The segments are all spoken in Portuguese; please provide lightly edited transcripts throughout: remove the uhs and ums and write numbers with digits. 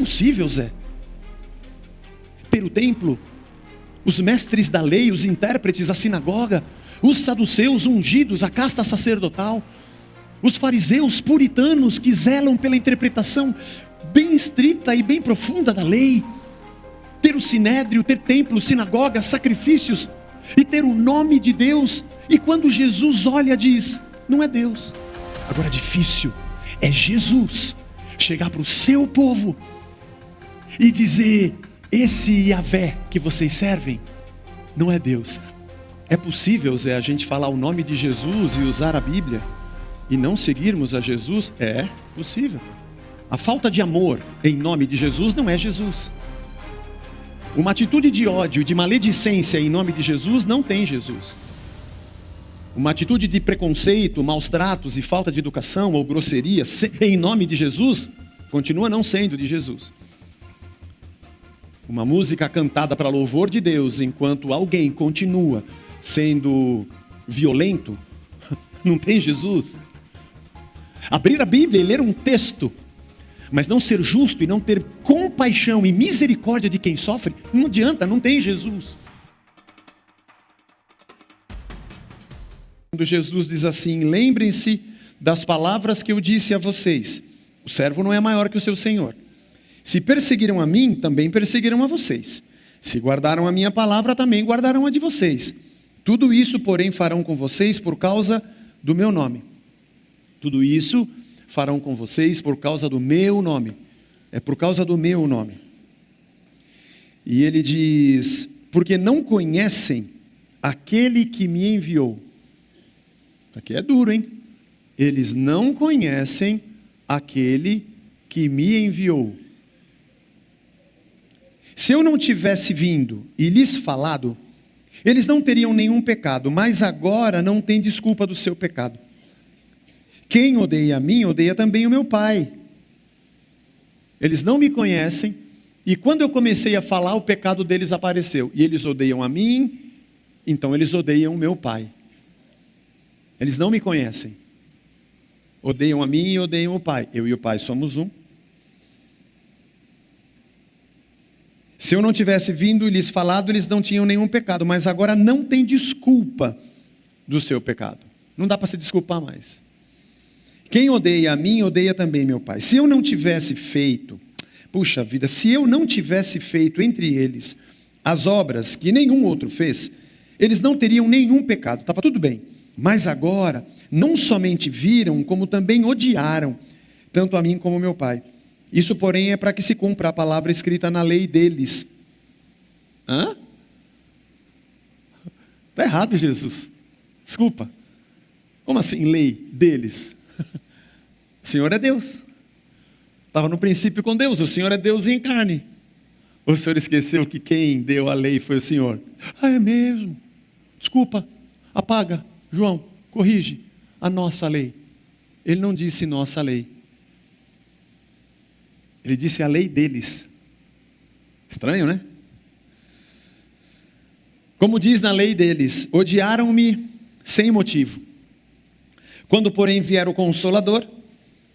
possível, Zé? Ter o templo, os mestres da lei, os intérpretes, a sinagoga, os saduceus ungidos, a casta sacerdotal, os fariseus puritanos que zelam pela interpretação bem estrita e bem profunda da lei, ter o sinédrio, ter templo, sinagoga, sacrifícios, e ter o nome de Deus, e quando Jesus olha diz, não é Deus. Agora difícil é Jesus chegar para o seu povo e dizer, esse Yahvé que vocês servem, não é Deus. É possível, Zé, a gente falar o nome de Jesus e usar a Bíblia e não seguirmos a Jesus? É possível. A falta de amor em nome de Jesus não é Jesus. Uma atitude de ódio, de maledicência em nome de Jesus não tem Jesus. Uma atitude de preconceito, maus tratos e falta de educação ou grosseria em nome de Jesus continua não sendo de Jesus. Uma música cantada para louvor de Deus enquanto alguém continua sendo violento não tem Jesus. Abrir a Bíblia e ler um texto, mas não ser justo e não ter compaixão e misericórdia de quem sofre, não adianta, não tem Jesus. Quando Jesus diz assim, lembrem-se das palavras que eu disse a vocês, o servo não é maior que o seu senhor. Se perseguiram a mim, também perseguirão a vocês. Se guardaram a minha palavra, também guardarão a de vocês. Tudo isso, porém, farão com vocês por causa do meu nome. Tudo isso farão com vocês por causa do meu nome. É por causa do meu nome. E ele diz, porque não conhecem aquele que me enviou. Aqui é duro, hein? Eles não conhecem aquele que me enviou. Se eu não tivesse vindo e lhes falado, eles não teriam nenhum pecado, mas agora não tem desculpa do seu pecado. Quem odeia a mim, odeia também o meu Pai. Eles não me conhecem, e quando eu comecei a falar, o pecado deles apareceu. E eles odeiam a mim, então eles odeiam o meu Pai. Eles não me conhecem. Odeiam a mim e odeiam o Pai. Eu e o Pai somos um. Se eu não tivesse vindo e lhes falado, eles não tinham nenhum pecado, mas agora não tem desculpa do seu pecado. Não dá para se desculpar mais. Quem odeia a mim, odeia também meu Pai. Se eu não tivesse feito, puxa vida, se eu não tivesse feito entre eles as obras que nenhum outro fez, eles não teriam nenhum pecado, estava tudo bem. Mas agora, não somente viram, como também odiaram, tanto a mim como meu Pai. Isso, porém, é para que se cumpra a palavra escrita na lei deles. Hã? Está errado, Jesus. Desculpa. Como assim, lei deles? O Senhor é Deus. Estava no princípio com Deus. O Senhor é Deus em carne. O Senhor esqueceu que quem deu a lei foi o Senhor. Ah, é mesmo? Desculpa. Apaga. João, corrige a nossa lei. Ele não disse nossa lei. Ele disse a lei deles. Estranho, né? Como diz na lei deles, odiaram-me sem motivo. Quando, porém, vier o Consolador,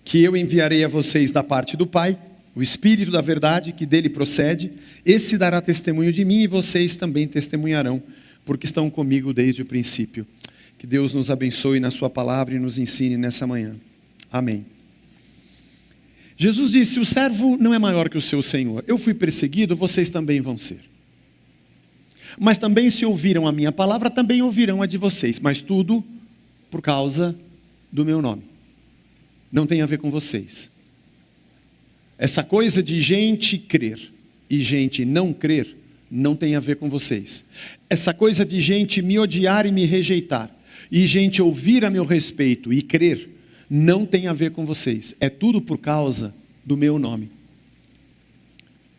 que eu enviarei a vocês da parte do Pai, o Espírito da verdade, que dele procede, esse dará testemunho de mim e vocês também testemunharão, porque estão comigo desde o princípio. Que Deus nos abençoe na sua palavra e nos ensine nessa manhã. Amém. Jesus disse, o servo não é maior que o seu senhor. Eu fui perseguido, vocês também vão ser. Mas também se ouviram a minha palavra, também ouvirão a de vocês. Mas tudo por causa do meu nome. Não tem a ver com vocês. Essa coisa de gente crer e gente não crer, não tem a ver com vocês. Essa coisa de gente me odiar e me rejeitar, e gente ouvir a meu respeito e crer, não tem a ver com vocês. É tudo por causa do meu nome.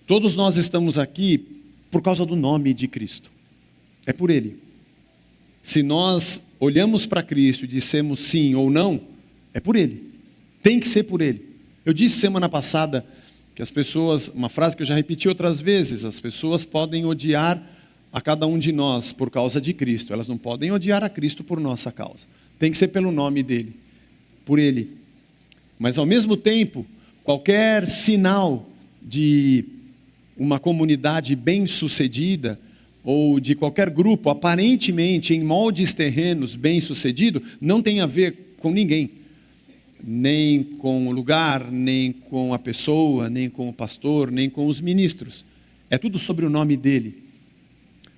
Todos nós estamos aqui por causa do nome de Cristo. É por Ele. Se nós olhamos para Cristo e dissemos sim ou não, é por Ele. Tem que ser por Ele. Eu disse semana passada que as pessoas, uma frase que eu já repeti outras vezes, as pessoas podem odiar a cada um de nós por causa de Cristo. Elas não podem odiar a Cristo por nossa causa. Tem que ser pelo nome dEle. Por Ele. Mas ao mesmo tempo, qualquer sinal de uma comunidade bem-sucedida, ou de qualquer grupo, aparentemente em moldes terrenos bem-sucedido, não tem a ver com ninguém. Nem com o lugar, nem com a pessoa, nem com o pastor, nem com os ministros. É tudo sobre o nome dele.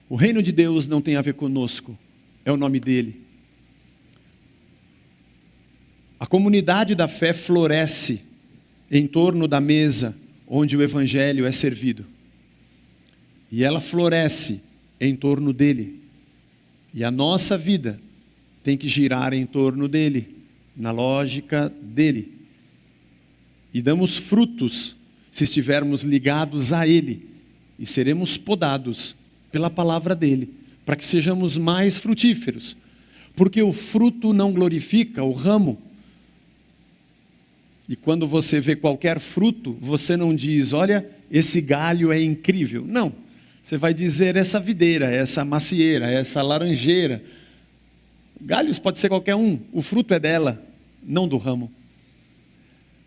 O reino de Deus não tem a ver conosco, é o nome dele. A comunidade da fé floresce em torno da mesa onde o evangelho é servido. E ela floresce em torno dele. E a nossa vida tem que girar em torno dele, na lógica dele. E damos frutos se estivermos ligados a ele. E seremos podados pela palavra dele, para que sejamos mais frutíferos. Porque o fruto não glorifica o ramo. E quando você vê qualquer fruto, você não diz, olha, esse galho é incrível. Não, você vai dizer essa videira, essa macieira, essa laranjeira. Galhos pode ser qualquer um, o fruto é dela, não do ramo.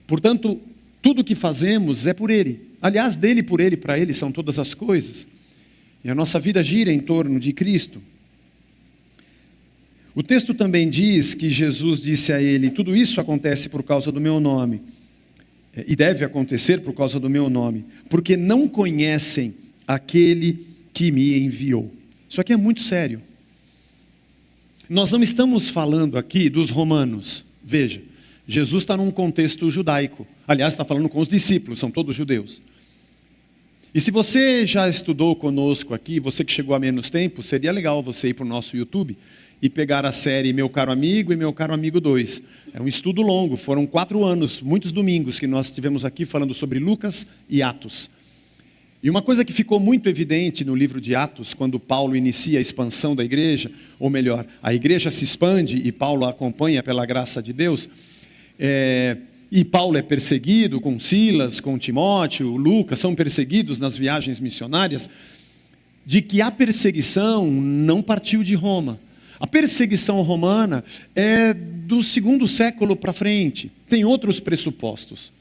Portanto, tudo que fazemos é por ele. Aliás, dele, por ele, para ele são todas as coisas. E a nossa vida gira em torno de Cristo. O texto também diz que Jesus disse a ele, tudo isso acontece por causa do meu nome, e deve acontecer por causa do meu nome, porque não conhecem aquele que me enviou. Isso aqui é muito sério. Nós não estamos falando aqui dos romanos. Veja, Jesus está num contexto judaico. Aliás, está falando com os discípulos, são todos judeus. E se você já estudou conosco aqui, você que chegou há menos tempo, seria legal você ir para o nosso YouTube e pegar a série Meu Caro Amigo e Meu Caro Amigo 2. É um estudo longo, foram 4 anos, muitos domingos que nós estivemos aqui falando sobre Lucas e Atos. E uma coisa que ficou muito evidente no livro de Atos, quando Paulo inicia a expansão da igreja, ou melhor, a igreja se expande e Paulo a acompanha pela graça de Deus, e Paulo é perseguido com Silas, com Timóteo, Lucas, são perseguidos nas viagens missionárias, de que a perseguição não partiu de Roma. A perseguição romana é do 2º século para frente, tem outros pressupostos.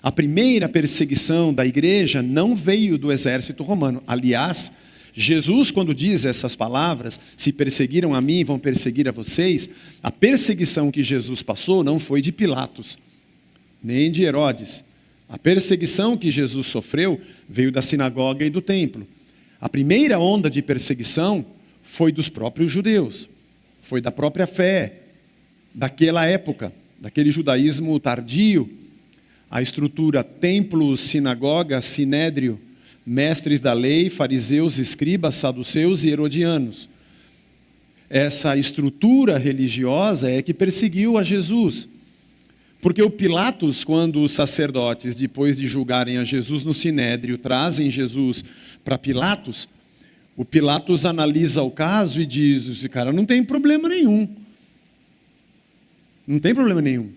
A primeira perseguição da igreja não veio do exército romano. Aliás, Jesus, quando diz essas palavras, se perseguiram a mim, vão perseguir a vocês, a perseguição que Jesus passou não foi de Pilatos, nem de Herodes. A perseguição que Jesus sofreu veio da sinagoga e do templo. A primeira onda de perseguição foi dos próprios judeus, foi da própria fé, daquela época, daquele judaísmo tardio, a estrutura templo, sinagoga, sinédrio, mestres da lei, fariseus, escribas, saduceus e herodianos. Essa estrutura religiosa é que perseguiu a Jesus. Porque o Pilatos, quando os sacerdotes, depois de julgarem a Jesus no sinédrio, trazem Jesus para Pilatos, o Pilatos analisa o caso e diz, esse cara não tem problema nenhum. Não tem problema nenhum.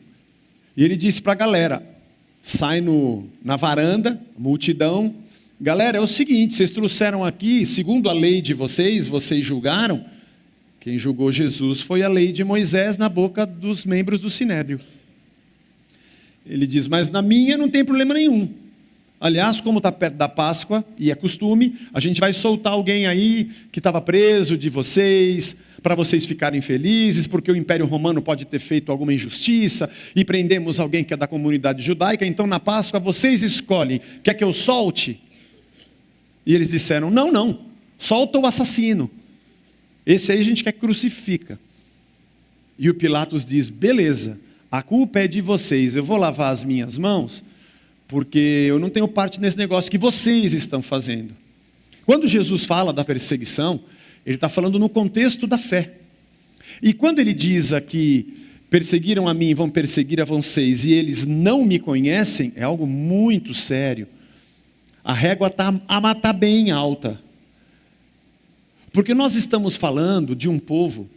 E ele disse para a galera, sai na varanda, multidão, galera, é o seguinte, vocês trouxeram aqui, segundo a lei de vocês, vocês julgaram, quem julgou Jesus foi a lei de Moisés na boca dos membros do sinédrio. Ele diz, mas na minha não tem problema nenhum. Aliás, como está perto da Páscoa, e é costume, a gente vai soltar alguém aí que estava preso de vocês, para vocês ficarem felizes, porque o Império Romano pode ter feito alguma injustiça, e prendemos alguém que é da comunidade judaica, então na Páscoa vocês escolhem, quer que eu solte? E eles disseram, não, solta o assassino. Esse aí a gente quer que crucifica. E o Pilatos diz, beleza, a culpa é de vocês, eu vou lavar as minhas mãos, porque eu não tenho parte nesse negócio que vocês estão fazendo. Quando Jesus fala da perseguição, ele está falando no contexto da fé. E quando ele diz aqui, perseguiram a mim, vão perseguir a vocês, e eles não me conhecem, é algo muito sério. A régua está bem alta. Porque nós estamos falando de um povo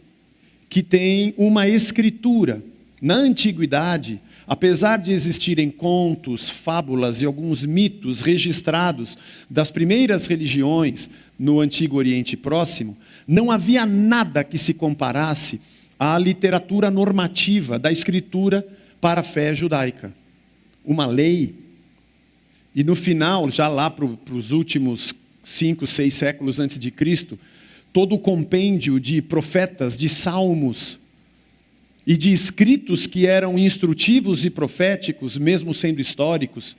que tem uma escritura. Na antiguidade, apesar de existirem contos, fábulas e alguns mitos registrados das primeiras religiões no Antigo Oriente Próximo, não havia nada que se comparasse à literatura normativa da Escritura para a fé judaica. Uma lei E no final, já lá para os últimos 5, 6 séculos antes de Cristo, todo o compêndio de profetas, de salmos e de escritos que eram instrutivos e proféticos, mesmo sendo históricos,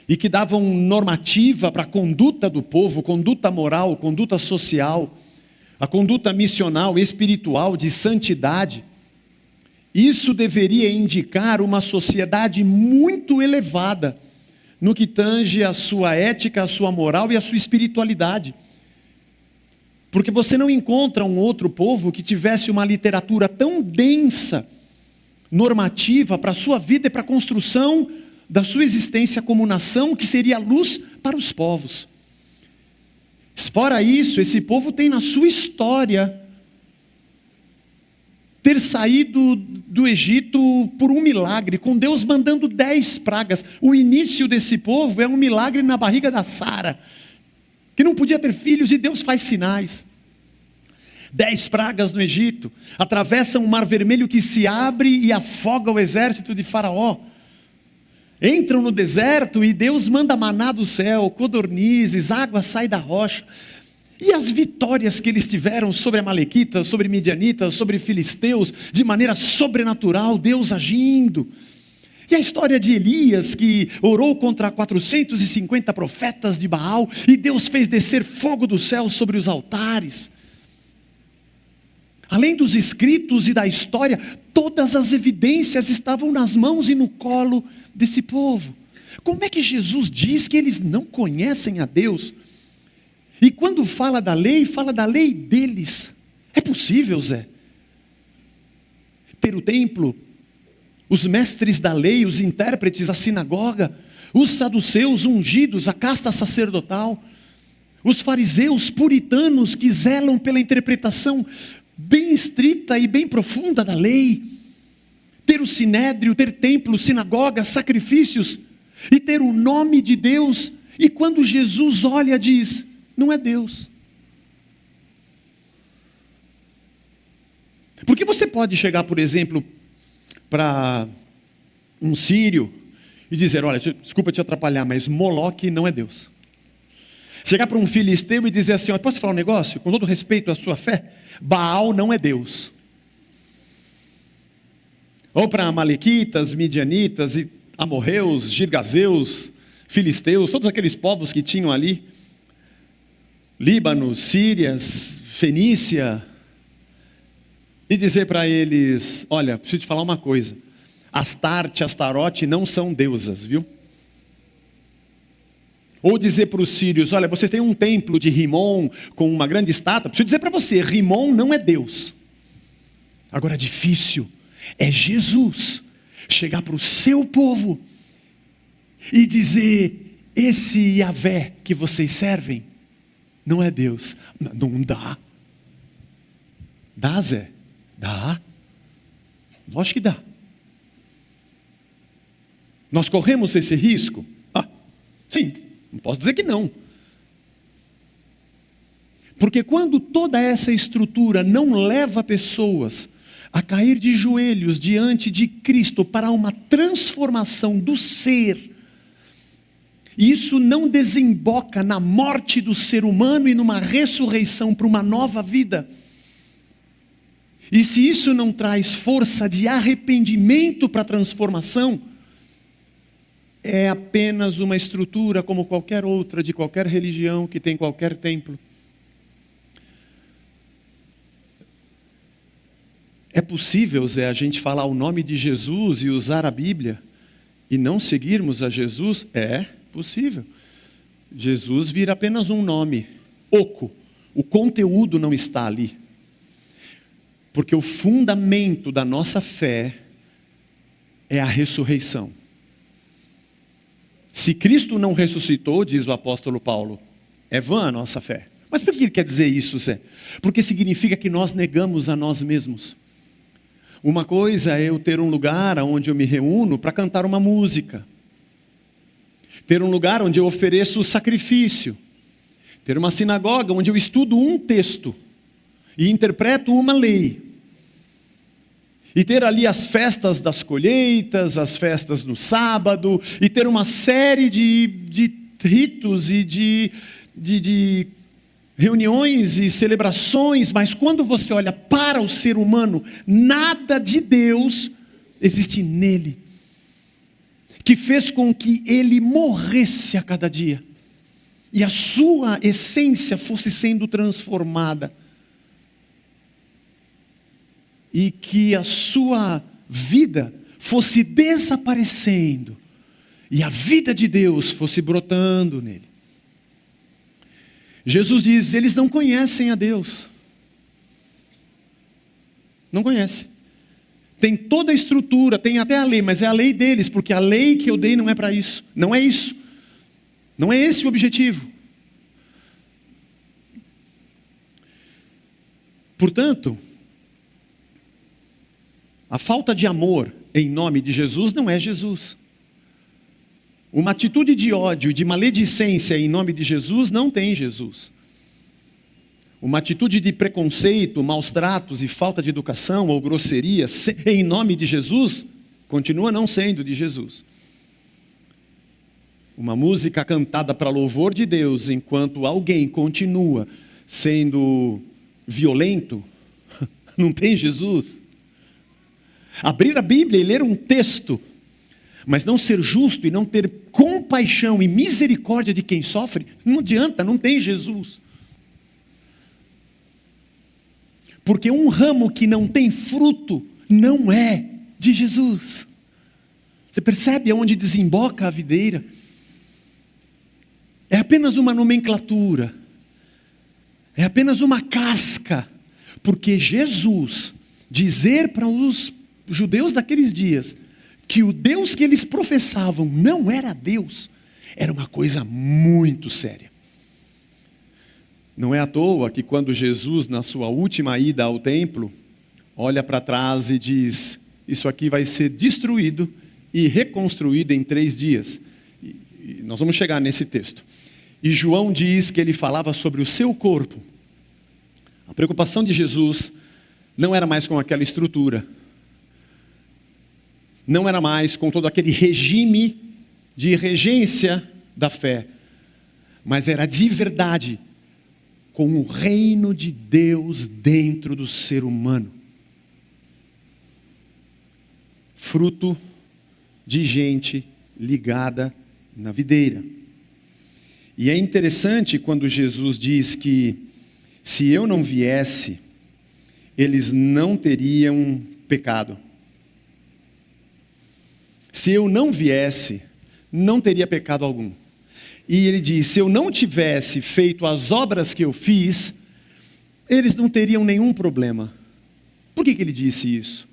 e que davam normativa para a conduta do povo, conduta moral, conduta social, a conduta missional, espiritual, de santidade. Isso deveria indicar uma sociedade muito elevada no que tange a sua ética, a sua moral e a sua espiritualidade. Porque você não encontra um outro povo que tivesse uma literatura tão densa, normativa para a sua vida e para a construção da sua existência como nação, que seria luz para os povos. Fora isso, esse povo tem na sua história ter saído do Egito por um milagre, com Deus mandando 10 pragas. O início desse povo é um milagre na barriga da Sara, que não podia ter filhos, e Deus faz sinais. 10 pragas no Egito, atravessam o Mar Vermelho que se abre e afoga o exército de Faraó. Entram no deserto e Deus manda maná do céu, codornizes, água sai da rocha. E as vitórias que eles tiveram sobre amalequitas, sobre midianitas, sobre filisteus, de maneira sobrenatural, Deus agindo. E a história de Elias, que orou contra 450 profetas de Baal, e Deus fez descer fogo do céu sobre os altares. Além dos escritos e da história, todas as evidências estavam nas mãos e no colo desse povo. Como é que Jesus diz que eles não conhecem a Deus? E quando fala da lei deles. É possível, Zé? Ter o templo, os mestres da lei, os intérpretes, a sinagoga, os saduceus ungidos, a casta sacerdotal, os fariseus puritanos que zelam pela interpretação bem estrita e bem profunda da lei, ter o sinédrio, ter templo, sinagogas, sacrifícios, e ter o nome de Deus, e quando Jesus olha diz, não é Deus. Porque você pode chegar, por exemplo, para um sírio, e dizer, olha, desculpa te atrapalhar, mas Moloque não é Deus. Chegar para um filisteu e dizer assim, posso falar um negócio? Com todo respeito à sua fé, Baal não é Deus. Ou para amalequitas, midianitas, e amorreus, girgazeus, filisteus, todos aqueles povos que tinham ali, Líbano, Sírias, Fenícia, e dizer para eles, olha, preciso te falar uma coisa, Astarte, Astarote não são deusas, viu? Ou dizer para os sírios, olha, vocês têm um templo de Rimon com uma grande estátua. Preciso dizer para você, Rimon não é Deus. Agora, difícil é Jesus chegar para o seu povo e dizer, esse Yahvé que vocês servem não é Deus. Não dá. Dá, Zé? Dá. Lógico que dá. Nós corremos esse risco? Sim. Não posso dizer que não. Porque quando toda essa estrutura não leva pessoas a cair de joelhos diante de Cristo para uma transformação do ser, isso não desemboca na morte do ser humano e numa ressurreição para uma nova vida. E se isso não traz força de arrependimento para a transformação, é apenas uma estrutura como qualquer outra, de qualquer religião que tem qualquer templo. É possível, Zé, a gente falar o nome de Jesus e usar a Bíblia e não seguirmos a Jesus? É possível. Jesus vira apenas um nome, oco. O conteúdo não está ali. Porque o fundamento da nossa fé é a ressurreição. Se Cristo não ressuscitou, diz o apóstolo Paulo, é vã a nossa fé. Mas por que ele quer dizer isso, Zé? Porque significa que nós negamos a nós mesmos. Uma coisa é eu ter um lugar onde eu me reúno para cantar uma música. Ter um lugar onde eu ofereço sacrifício. Ter uma sinagoga onde eu estudo um texto e interpreto uma lei. e ter ali as festas das colheitas, as festas no sábado, e ter uma série de ritos e de reuniões e celebrações, mas quando você olha para o ser humano, nada de Deus existe nele, que fez com que ele morresse a cada dia, e a sua essência fosse sendo transformada, e que a sua vida fosse desaparecendo, e a vida de Deus fosse brotando nele. Jesus diz, eles não conhecem a Deus. Não conhecem. Tem toda a estrutura, tem até a lei, mas é a lei deles, porque a lei que eu dei não é para isso. Não é isso. Não é esse o objetivo. Portanto, a falta de amor em nome de Jesus não é Jesus. Uma atitude de ódio e de maledicência em nome de Jesus não tem Jesus. Uma atitude de preconceito, maus tratos e falta de educação ou grosseria em nome de Jesus continua não sendo de Jesus. Uma música cantada para louvor de Deus enquanto alguém continua sendo violento não tem Jesus. Abrir a Bíblia e ler um texto, mas não ser justo e não ter compaixão e misericórdia de quem sofre, não adianta, não tem Jesus. Porque um ramo que não tem fruto não é de Jesus. Você percebe aonde desemboca a videira? É apenas uma nomenclatura, é apenas uma casca, porque Jesus dizer para os judeus daqueles dias que o Deus que eles professavam não era Deus, era uma coisa muito séria. Não é à toa que quando Jesus, na sua última ida ao templo, olha para trás e diz, isso aqui vai ser destruído e reconstruído em 3 dias. E nós vamos chegar nesse texto. E João diz que ele falava sobre o seu corpo. A preocupação de Jesus não era mais com aquela estrutura, não era mais com todo aquele regime de regência da fé, mas era de verdade com o reino de Deus dentro do ser humano, fruto de gente ligada na videira. E é interessante quando Jesus diz que se eu não viesse, eles não teriam pecado. Se eu não viesse, não teria pecado algum. E ele diz, se eu não tivesse feito as obras que eu fiz, eles não teriam nenhum problema. Por que ele disse isso?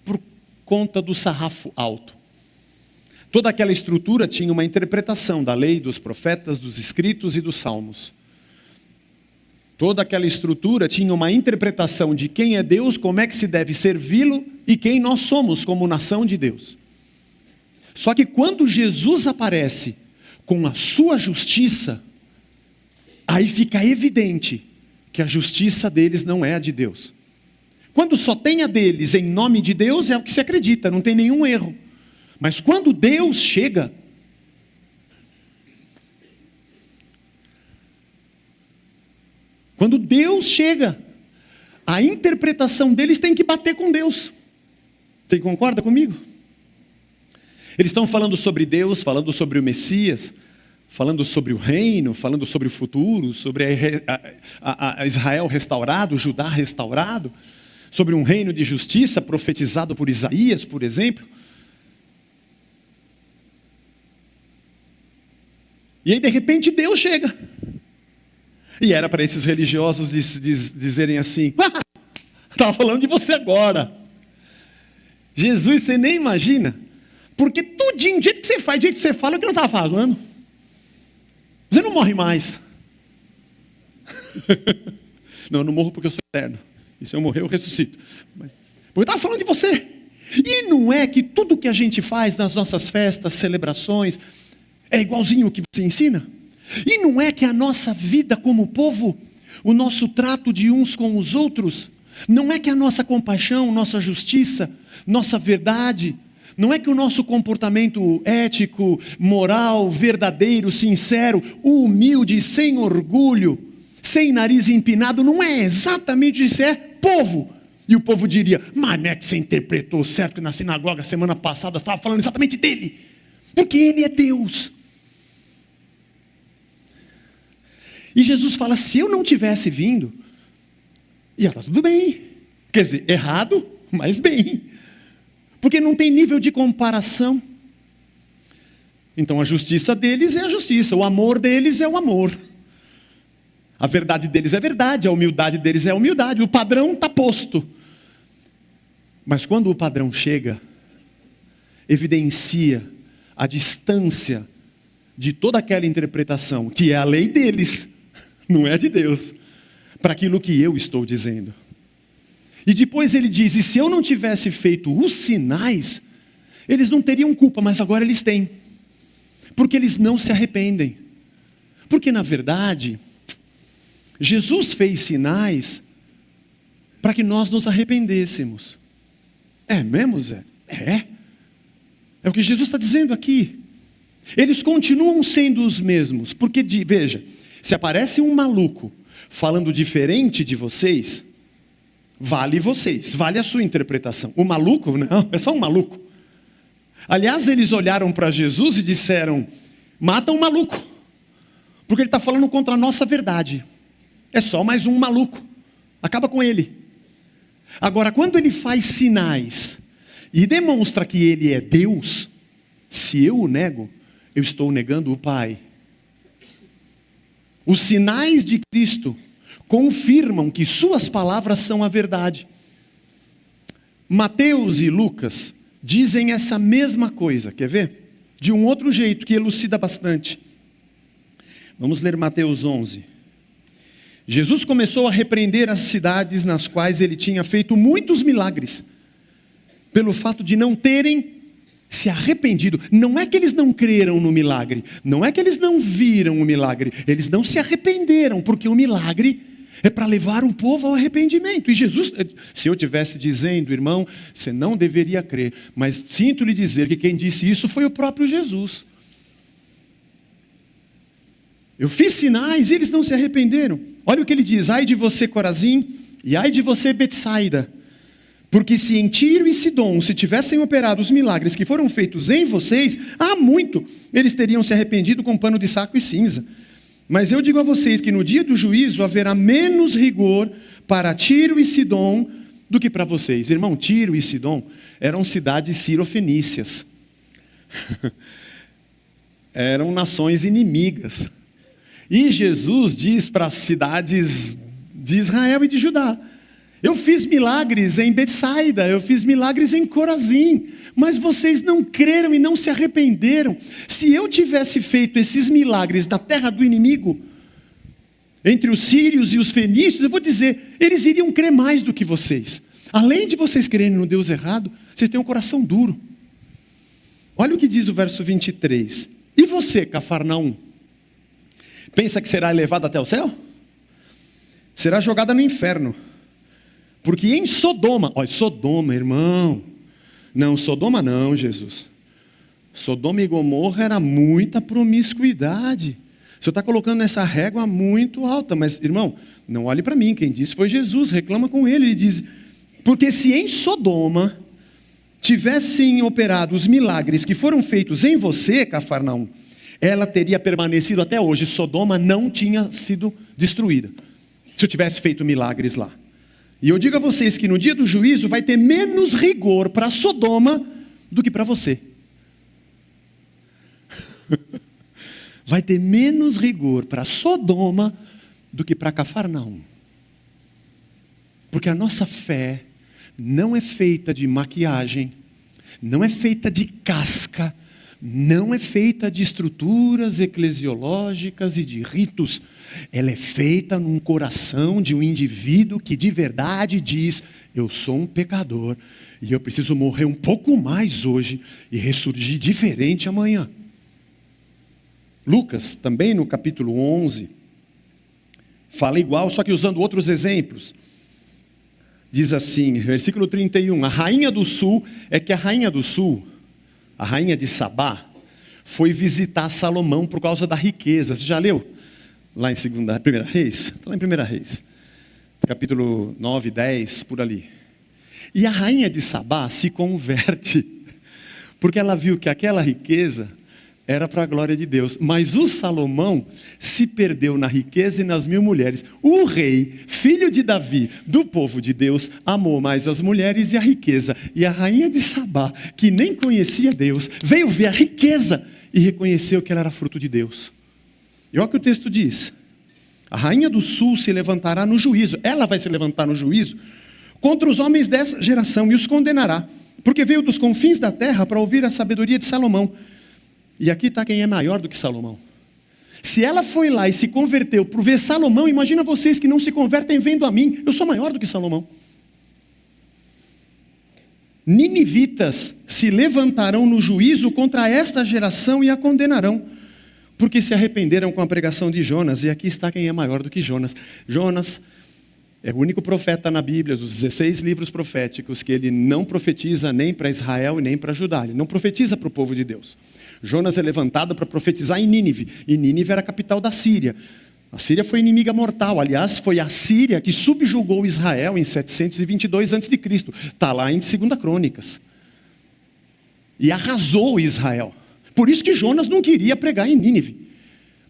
Por conta do sarrafo alto. Toda aquela estrutura tinha uma interpretação da lei, dos profetas, dos escritos e dos salmos. Toda aquela estrutura tinha uma interpretação de quem é Deus, como é que se deve servi-lo e quem nós somos como nação de Deus. Só que quando Jesus aparece com a sua justiça, aí fica evidente que a justiça deles não é a de Deus. Quando só tem a deles em nome de Deus, é o que se acredita, não tem nenhum erro. Mas quando Deus chega, a interpretação deles tem que bater com Deus. Você concorda comigo? Eles estão falando sobre Deus, falando sobre o Messias, falando sobre o reino, falando sobre o futuro, sobre a Israel restaurado, o Judá restaurado, sobre um reino de justiça profetizado por Isaías, por exemplo. E aí de repente Deus chega. E era para esses religiosos dizerem assim, estava falando de você agora. Jesus, você nem imagina. Porque tudinho, do jeito que você faz, do jeito que você fala, é o que eu não estava falando. Você não morre mais. Não, eu não morro porque eu sou eterno. E se eu morrer, eu ressuscito. Porque eu estava falando de você. E não é que tudo que a gente faz nas nossas festas, celebrações, é igualzinho o que você ensina? E não é que a nossa vida como povo, o nosso trato de uns com os outros, Não é que a nossa compaixão, nossa justiça, nossa verdade, não é que o nosso comportamento ético, moral, verdadeiro, sincero, humilde, sem orgulho, sem nariz empinado, não é exatamente isso, é povo. E o povo diria, mas não é que você interpretou certo que na sinagoga semana passada estava falando exatamente dele, porque ele é Deus. E Jesus fala, se eu não tivesse vindo, ia estar tudo bem. Quer dizer, errado, mas bem. Porque não tem nível de comparação. Então a justiça deles é a justiça, o amor deles é o amor. A verdade deles é verdade, a humildade deles é a humildade. O padrão está posto. Mas quando o padrão chega, evidencia a distância de toda aquela interpretação, que é a lei deles, não é de Deus, para aquilo que eu estou dizendo. E depois ele diz, e se eu não tivesse feito os sinais, eles não teriam culpa, mas agora eles têm. Porque eles não se arrependem. Porque na verdade, Jesus fez sinais para que nós nos arrependêssemos. É mesmo, Zé? É. É o que Jesus está dizendo aqui. Eles continuam sendo os mesmos, porque, veja, se aparece um maluco falando diferente de vocês, vale vocês, vale a sua interpretação. O maluco, não, é só um maluco. Aliás, eles olharam para Jesus e disseram, mata um maluco, porque ele está falando contra a nossa verdade. É só mais um maluco, acaba com ele. Agora, quando ele faz sinais e demonstra que ele é Deus, se eu o nego, eu estou negando o Pai. Os sinais de Cristo confirmam que suas palavras são a verdade. Mateus e Lucas dizem essa mesma coisa, quer ver? De um outro jeito que elucida bastante. Vamos ler Mateus 11. Jesus começou a repreender as cidades nas quais ele tinha feito muitos milagres, pelo fato de não terem se arrependido. Não é que eles não creram no milagre, não é que eles não viram o milagre, eles não se arrependeram, porque o milagre é para levar o povo ao arrependimento. E Jesus, se eu estivesse dizendo, irmão, você não deveria crer, mas sinto lhe dizer que quem disse isso foi o próprio Jesus. Eu fiz sinais e eles não se arrependeram. Olha o que ele diz, ai de você Corazim, e ai de você Betsaida, porque se em Tiro e Sidom se tivessem operado os milagres que foram feitos em vocês, há muito eles teriam se arrependido com pano de saco e cinza. Mas eu digo a vocês que no dia do juízo haverá menos rigor para Tiro e Sidom do que para vocês. Irmão, Tiro e Sidom eram cidades cirofenícias. Eram nações inimigas. E Jesus diz para as cidades de Israel e de Judá, eu fiz milagres em Betsaida, eu fiz milagres em Corazim, mas vocês não creram e não se arrependeram. Se eu tivesse feito esses milagres na terra do inimigo, entre os sírios e os fenícios, eu vou dizer, eles iriam crer mais do que vocês. Além de vocês crerem no Deus errado, vocês têm um coração duro. Olha o que diz o verso 23. E você, Cafarnaum, pensa que será elevado até o céu? Será jogada no inferno. Porque em Sodoma, olha, Sodoma, irmão, não, Sodoma não, Jesus. Sodoma e Gomorra era muita promiscuidade. O senhor está colocando essa régua muito alta, mas, irmão, não olhe para mim, quem disse foi Jesus, reclama com ele. Ele diz, porque se em Sodoma tivessem operado os milagres que foram feitos em você, Cafarnaum, ela teria permanecido até hoje. Sodoma não tinha sido destruída, se eu tivesse feito milagres lá. E eu digo a vocês que no dia do juízo vai ter menos rigor para Sodoma do que para você. Vai ter menos rigor para Sodoma do que para Cafarnaum. Porque a nossa fé não é feita de maquiagem, não é feita de casca, não é feita de estruturas eclesiológicas e de ritos. Ela é feita num coração de um indivíduo que de verdade diz, eu sou um pecador e eu preciso morrer um pouco mais hoje e ressurgir diferente amanhã. Lucas, também no capítulo 11, fala igual, só que usando outros exemplos. diz assim, versículo 31, a rainha do sul, a rainha do sul, a rainha de Sabá, foi visitar Salomão por causa da riqueza. Você já leu? Lá em 1 Reis? Está lá em 1 Reis. Capítulo 9, 10, por ali. E a rainha de Sabá se converte, porque ela viu que aquela riqueza era para a glória de Deus. Mas o Salomão se perdeu na riqueza e nas 1000 mulheres. O rei, filho de Davi, do povo de Deus, amou mais as mulheres e a riqueza. E a rainha de Sabá, que nem conhecia Deus, veio ver a riqueza e reconheceu que ela era fruto de Deus. E olha o que o texto diz. A rainha do sul se levantará no juízo. Ela vai se levantar no juízo contra os homens dessa geração e os condenará. Porque veio dos confins da terra para ouvir a sabedoria de Salomão. E aqui está quem é maior do que Salomão. Se ela foi lá e se converteu por ver Salomão, imagina vocês que não se convertem vendo a mim. Eu sou maior do que Salomão. Ninivitas se levantarão no juízo contra esta geração e a condenarão, porque se arrependeram com a pregação de Jonas. E aqui está quem é maior do que Jonas. Jonas é o único profeta na Bíblia, dos 16 livros proféticos, que ele não profetiza nem para Israel e nem para Judá. Ele não profetiza para o povo de Deus. Jonas é levantado para profetizar em Nínive. E Nínive era a capital da Síria. A Síria foi inimiga mortal. Aliás, foi a Síria que subjugou Israel em 722 a.C. Está lá em 2 Crônicas. E arrasou Israel. Por isso que Jonas não queria pregar em Nínive.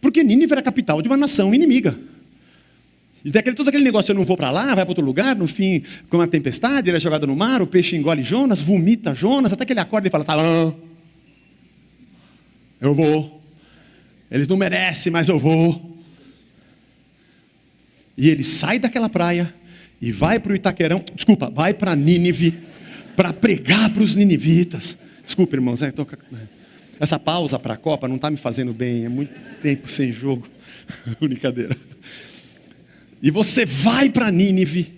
Porque Nínive era a capital de uma nação inimiga. E todo aquele negócio, eu não vou para lá, vai para outro lugar, no fim, com uma tempestade, ele é jogado no mar, o peixe engole Jonas, vomita Jonas, até que ele acorda e fala, tá lá, eu vou. Eles não merecem, mas eu vou. E ele sai daquela praia e vai para o Itaquerão, vai para Nínive, para pregar para os ninivitas. Desculpa, irmãos, essa pausa para a Copa não está me fazendo bem, é muito tempo sem jogo. Brincadeira. E você vai para Nínive,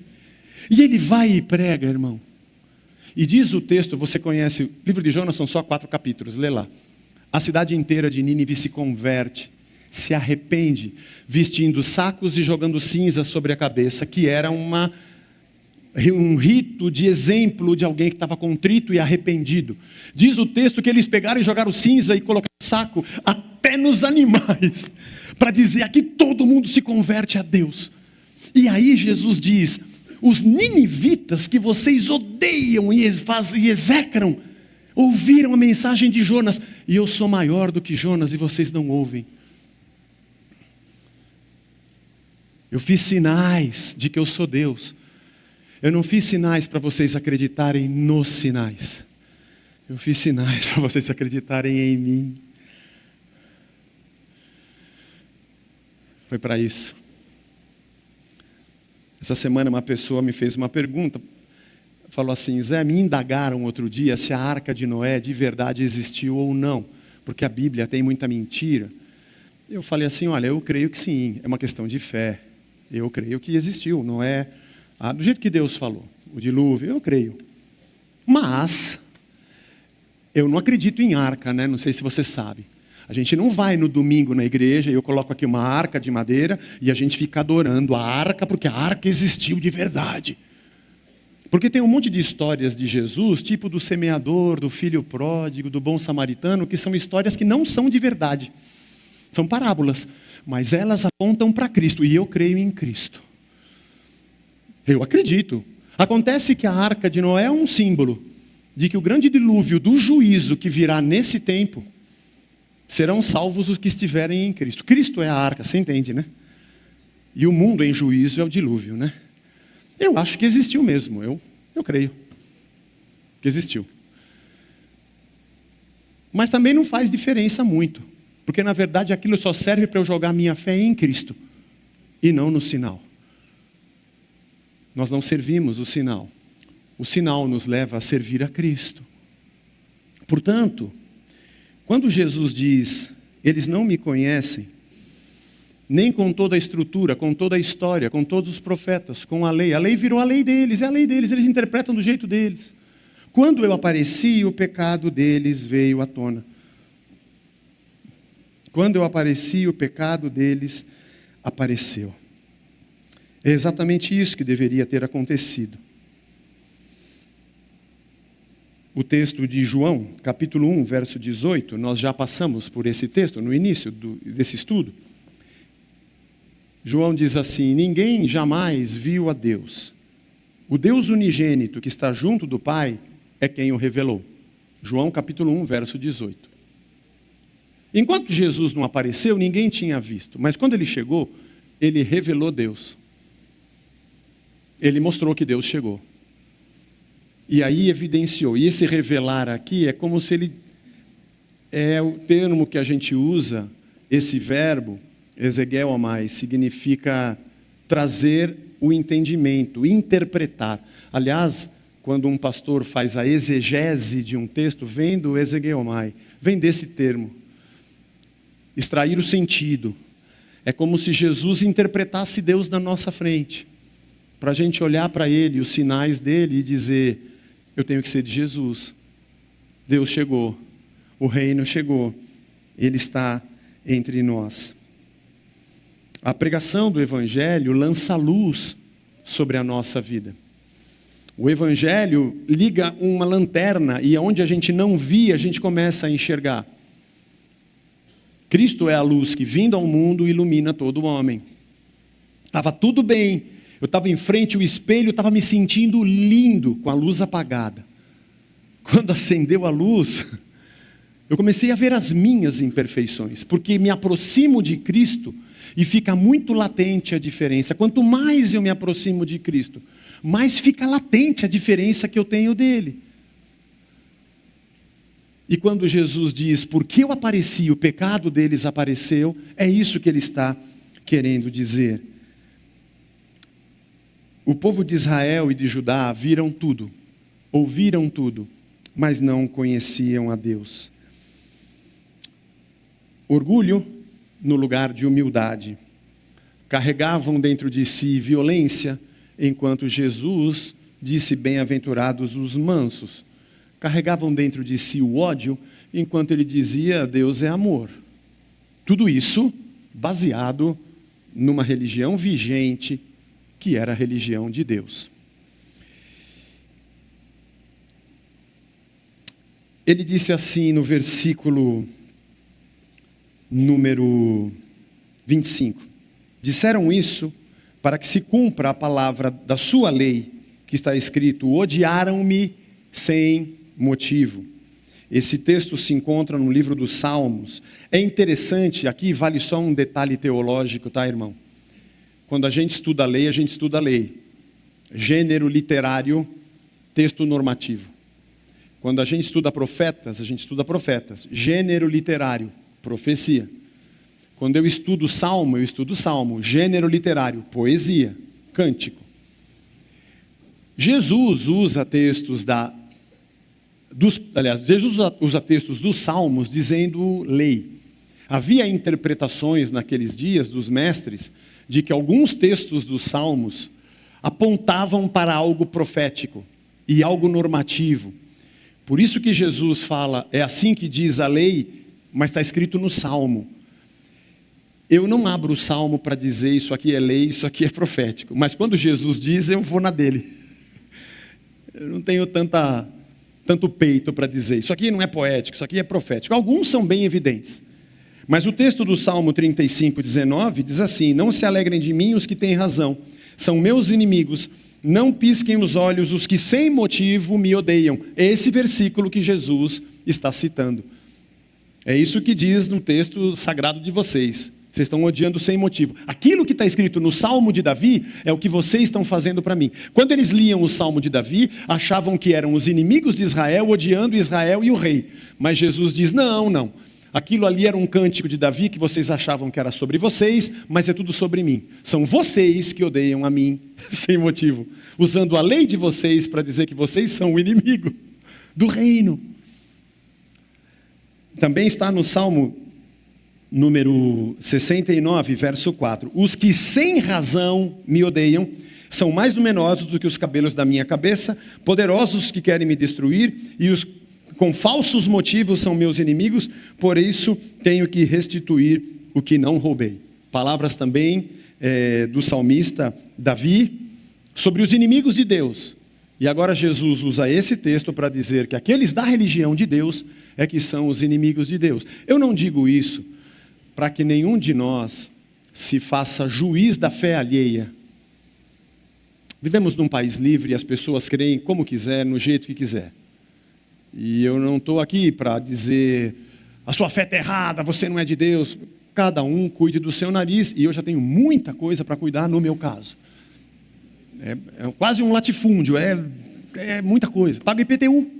e ele vai e prega, irmão. E diz o texto, você conhece, o livro de Jonas são só 4 capítulos, lê lá. A cidade inteira de Nínive se converte, se arrepende, vestindo sacos e jogando cinzas sobre a cabeça, que era um rito de exemplo de alguém que estava contrito e arrependido. Diz o texto que eles pegaram e jogaram cinza e colocaram saco até nos animais, para dizer aqui todo mundo se converte a Deus. E aí Jesus diz, os ninivitas que vocês odeiam e execram, ouviram a mensagem de Jonas, e eu sou maior do que Jonas e vocês não ouvem. Eu fiz sinais de que eu sou Deus. Eu não fiz sinais para vocês acreditarem nos sinais. Eu fiz sinais para vocês acreditarem em mim. Foi para isso. Essa semana uma pessoa me fez uma pergunta, falou assim, Zé, me indagaram outro dia se a Arca de Noé de verdade existiu ou não, porque a Bíblia tem muita mentira. Eu falei assim, olha, eu creio que sim, é uma questão de fé. Eu creio que existiu, não é do jeito que Deus falou, o dilúvio, eu creio. Mas, eu não acredito em arca, né? Não sei se você sabe. A gente não vai no domingo na igreja e eu coloco aqui uma arca de madeira e a gente fica adorando a arca porque a arca existiu de verdade. Porque tem um monte de histórias de Jesus, tipo do semeador, do filho pródigo, do bom samaritano, que são histórias que não são de verdade. São parábolas, mas elas apontam para Cristo e eu creio em Cristo. Eu acredito. Acontece que a Arca de Noé é um símbolo de que o grande dilúvio do juízo que virá nesse tempo serão salvos os que estiverem em Cristo. Cristo é a arca, você entende, né? E o mundo em juízo é o dilúvio, né? Eu acho que existiu mesmo, eu creio que existiu. Mas também não faz diferença muito, porque na verdade aquilo só serve para eu jogar minha fé em Cristo e não no sinal. Nós não servimos o sinal nos leva a servir a Cristo. Portanto, quando Jesus diz, eles não me conhecem, nem com toda a estrutura, com toda a história, com todos os profetas, com a lei virou a lei deles, é a lei deles, eles interpretam do jeito deles. Quando eu apareci, o pecado deles veio à tona. Quando eu apareci, o pecado deles apareceu. É exatamente isso que deveria ter acontecido. o texto de João, capítulo 1, verso 18. Nós já passamos por esse texto no início desse estudo. João diz assim: ninguém jamais viu a Deus. O Deus unigênito que está junto do Pai é quem o revelou. João capítulo 1, verso 18. Enquanto Jesus não apareceu, ninguém tinha visto. Mas quando ele chegou, ele revelou Deus. Ele mostrou que Deus chegou. E aí evidenciou. E esse revelar aqui é como se ele... É o termo que a gente usa, esse verbo, exegeomai, significa trazer o entendimento, interpretar. Aliás, quando um pastor faz a exegese de um texto, vem do exegeomai, vem desse termo. Extrair o sentido. É como se Jesus interpretasse Deus na nossa frente, para a gente olhar para Ele, os sinais dEle e dizer: eu tenho que ser de Jesus. Deus chegou, o reino chegou, Ele está entre nós. A pregação do Evangelho lança luz sobre a nossa vida. O Evangelho liga uma lanterna e onde a gente não via, a gente começa a enxergar. Cristo é a luz que, vindo ao mundo, ilumina todo homem. Estava tudo bem, eu estava em frente ao espelho, estava me sentindo lindo com a luz apagada. Quando acendeu a luz, eu comecei a ver as minhas imperfeições, porque me aproximo de Cristo e fica muito latente a diferença. Quanto mais eu me aproximo de Cristo, mais fica latente a diferença que eu tenho dele. E quando Jesus diz: porque eu apareci, o pecado deles apareceu, é isso que ele está querendo dizer. O povo de Israel e de Judá viram tudo, ouviram tudo, mas não conheciam a Deus. Orgulho no lugar de humildade. Carregavam dentro de si violência, enquanto Jesus disse: bem-aventurados os mansos. Carregavam dentro de si o ódio, enquanto ele dizia: Deus é amor. Tudo isso baseado numa religião vigente, que era a religião de Deus. Ele disse assim no versículo número 25. Disseram isso para que se cumpra a palavra da sua lei, que está escrito: odiaram-me sem motivo. Esse texto se encontra no livro dos Salmos. É interessante, aqui vale só um detalhe teológico, tá, irmão? Quando a gente estuda a lei, a gente estuda a lei. Gênero literário, texto normativo. Quando a gente estuda profetas, a gente estuda profetas. Gênero literário, profecia. Quando eu estudo salmo, eu estudo salmo. Gênero literário, poesia, cântico. Jesus usa textos Jesus usa textos dos salmos dizendo lei. Havia interpretações naqueles dias dos mestres de que alguns textos dos salmos apontavam para algo profético e algo normativo. Por isso que Jesus fala: é assim que diz a lei, mas está escrito no salmo. Eu não abro o salmo para dizer isso aqui é lei, isso aqui é profético. Mas quando Jesus diz, eu vou na dele. Eu não tenho tanto peito para dizer, isso aqui não é poético, isso aqui é profético. Alguns são bem evidentes. Mas o texto do Salmo 35, 19 diz assim: não se alegrem de mim os que têm razão, são meus inimigos, não pisquem os olhos os que sem motivo me odeiam. É esse versículo que Jesus está citando. É isso que diz no texto sagrado de vocês. Vocês estão odiando sem motivo. Aquilo que está escrito no Salmo de Davi é o que vocês estão fazendo para mim. Quando eles liam o Salmo de Davi, achavam que eram os inimigos de Israel odiando Israel e o rei. Mas Jesus diz: não. Aquilo ali era um cântico de Davi que vocês achavam que era sobre vocês, mas é tudo sobre mim. São vocês que odeiam a mim sem motivo, usando a lei de vocês para dizer que vocês são o inimigo do reino. Também está no Salmo número 69, verso 4. Os que sem razão me odeiam são mais numerosos do que os cabelos da minha cabeça, poderosos que querem me destruir, e os com falsos motivos são meus inimigos, por isso tenho que restituir o que não roubei. Palavras também do salmista Davi sobre os inimigos de Deus, E agora Jesus usa esse texto para dizer que aqueles da religião de Deus é que são os inimigos de Deus. Eu não digo isso para que nenhum de nós se faça juiz da fé alheia. Vivemos num país livre e as pessoas creem como quiser, no jeito que quiser. E eu não estou aqui para dizer, a sua fé está errada, você não é de Deus. Cada um cuide do seu nariz, e eu já tenho muita coisa para cuidar no meu caso. É quase um latifúndio, é muita coisa. Paga IPTU.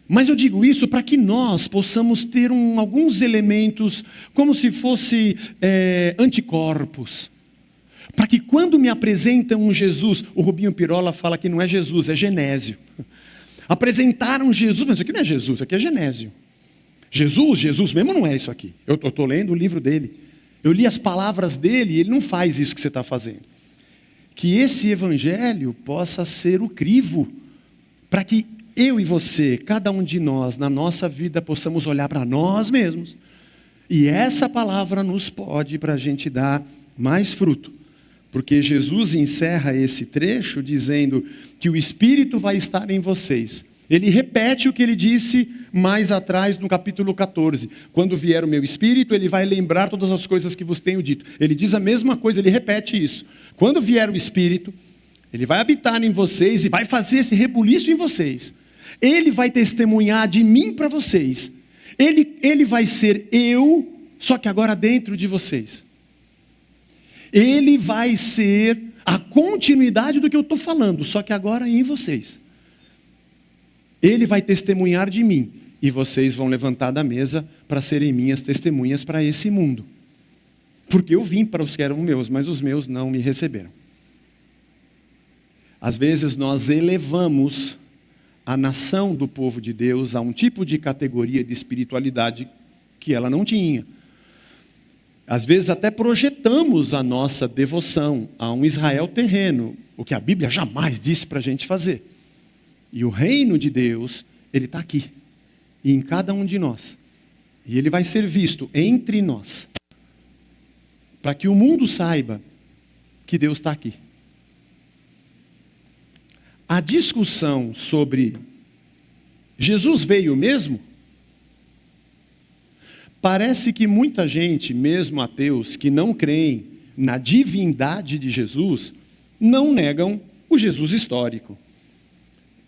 Mas eu digo isso para que nós possamos ter alguns elementos, como se fosse anticorpos. Para que quando me apresentam um Jesus, o Rubinho Pirola fala que não é Jesus, é Genésio. Apresentaram Jesus, mas isso aqui não é Jesus, isso aqui é Genésio. Jesus mesmo não é isso aqui. Eu estou lendo o livro dele. Eu li as palavras dele e ele não faz isso que você está fazendo. Que esse evangelho possa ser o crivo, para que eu e você, cada um de nós, na nossa vida, possamos olhar para nós mesmos. E essa palavra nos pode para a gente dar mais fruto. Porque Jesus encerra esse trecho dizendo que o Espírito vai estar em vocês. Ele repete o que ele disse mais atrás no capítulo 14. Quando vier o meu Espírito, ele vai lembrar todas as coisas que vos tenho dito. Ele diz a mesma coisa, ele repete isso. Quando vier o Espírito, ele vai habitar em vocês e vai fazer esse rebuliço em vocês. Ele vai testemunhar de mim para vocês. Ele vai ser eu, só que agora dentro de vocês. Ele vai ser a continuidade do que eu estou falando, só que agora em vocês. Ele vai testemunhar de mim, e vocês vão levantar da mesa para serem minhas testemunhas para esse mundo. Porque eu vim para os que eram meus, mas os meus não me receberam. Às vezes nós elevamos a nação do povo de Deus a um tipo de categoria de espiritualidade que ela não tinha. Às vezes até projetamos a nossa devoção a um Israel terreno, o que a Bíblia jamais disse para a gente fazer. E o reino de Deus, ele está aqui, e em cada um de nós. E ele vai ser visto entre nós, para que o mundo saiba que Deus está aqui. A discussão sobre Jesus veio mesmo? Parece que muita gente, mesmo ateus, que não creem na divindade de Jesus, não negam o Jesus histórico.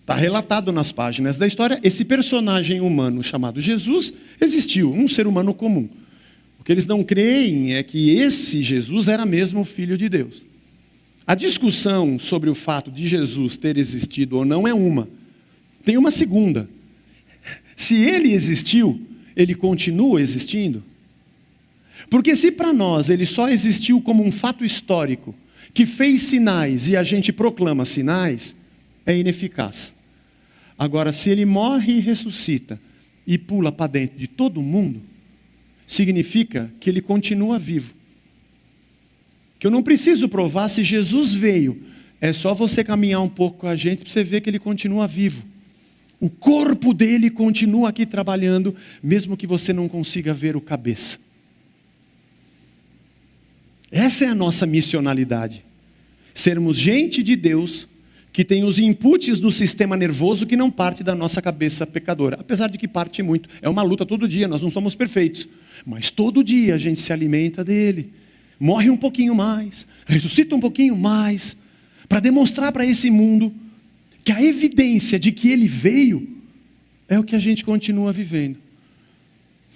Está relatado nas páginas da história, esse personagem humano chamado Jesus existiu, um ser humano comum. O que eles não creem é que esse Jesus era mesmo o Filho de Deus. A discussão sobre o fato de Jesus ter existido ou não é uma. Tem uma segunda. Se ele existiu, ele continua existindo? Porque se para nós ele só existiu como um fato histórico, que fez sinais e a gente proclama sinais, é ineficaz. Agora, se ele morre e ressuscita e pula para dentro de todo mundo, significa que ele continua vivo. Que eu não preciso provar se Jesus veio, é só você caminhar um pouco com a gente para você ver que ele continua vivo. O corpo dele continua aqui trabalhando, mesmo que você não consiga ver o cabeça. Essa é a nossa missionalidade. Sermos gente de Deus, que tem os inputs do sistema nervoso que não parte da nossa cabeça pecadora. Apesar de que parte muito. É uma luta todo dia, nós não somos perfeitos. Mas todo dia a gente se alimenta dele. Morre um pouquinho mais, ressuscita um pouquinho mais, para demonstrar para esse mundo que a evidência de que ele veio é o que a gente continua vivendo.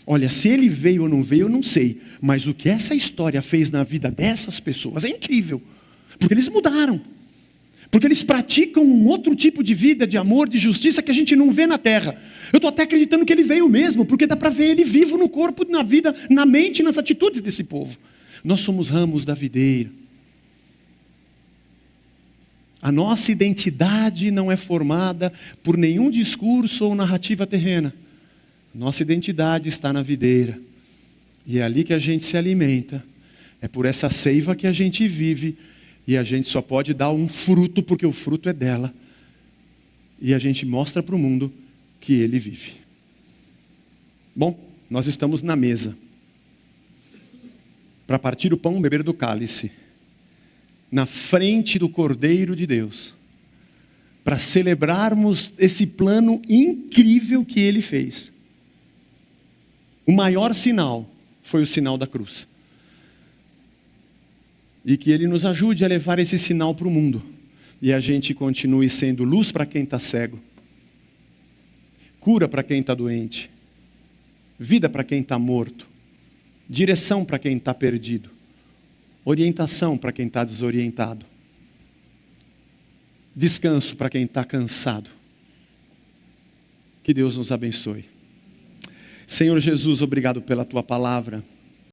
Olha, se ele veio ou não veio, eu não sei. Mas o que essa história fez na vida dessas pessoas é incrível. Porque eles mudaram. Porque eles praticam um outro tipo de vida, de amor, de justiça que a gente não vê na terra. Eu estou até acreditando que ele veio mesmo, porque dá para ver ele vivo no corpo, na vida, na mente, nas atitudes desse povo. Nós somos ramos da videira. A nossa identidade não é formada por nenhum discurso ou narrativa terrena. Nossa identidade está na videira. E é ali que a gente se alimenta. É por essa seiva que a gente vive. E a gente só pode dar um fruto, porque o fruto é dela. E a gente mostra para o mundo que ele vive. Bom, nós estamos na mesa para partir o pão e beber do cálice. na frente do Cordeiro de Deus, para celebrarmos esse plano incrível que Ele fez. O maior sinal foi o sinal da cruz. E que Ele nos ajude a levar esse sinal para o mundo. E a gente continue sendo luz para quem está cego, cura para quem está doente, vida para quem está morto, direção para quem está perdido, orientação para quem está desorientado, descanso para quem está cansado. Que Deus nos abençoe. Senhor Jesus, obrigado pela Tua palavra.